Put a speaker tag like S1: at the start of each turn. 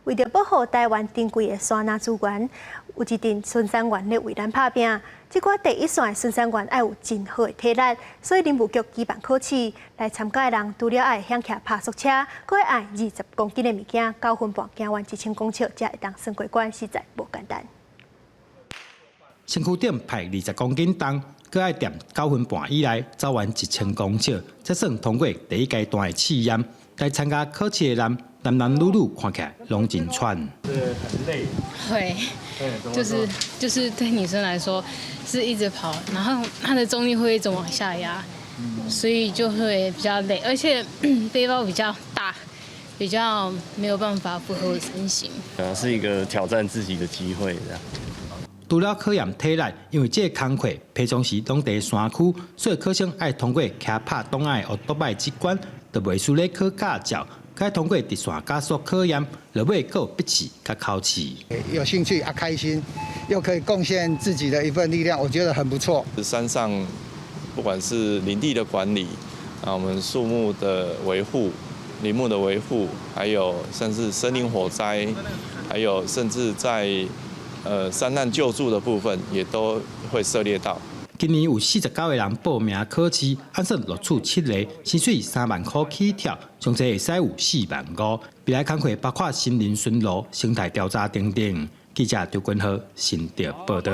S1: 为着保护台湾珍贵的山林资源，有一阵巡山员咧为咱打拼。这寡第一线的巡山员要有真好的体力，所以林务局举办考试，来参加的人除了爱享骑爬速车，佫要爱20公斤的物件，9分半行完1000公尺，才会当升过关，实在无简单。
S2: 身躯顶派20公斤重，佫爱踮9分半以内走完1000公尺，才算通过第一阶段的试验。来参加考试的男女女看起来拢真喘。
S3: 是很累。
S4: 会，就是对女生来说是一直跑，然后她的重力会一直往下压，所以就会比较累，而且背包比较大，比较没有办法符合我的身形。
S3: 是一个挑战自己的机会这样。
S2: 除了考验体力，因为这个工课平常时拢在山区，所以考生爱通过骑拍档案的奥拜这关，就袂输咧考驾照。该通过直线加速考验，落尾还有笔试甲考试。
S5: 有兴趣啊，开心，又可以贡献自己的一份力量，我觉得很不错。
S6: 山上不管是林地的管理啊，我们树木的维护、林木的维护，还有甚至森林火灾，还有甚至在山难救助的部分，也都会涉猎到。
S2: 今年有49个人报名考试，按算录取7个，薪水3万块起跳，上侪会使有4万5。未来工课包括森林巡逻、生态调查等等。记者刘君豪，新竹报道。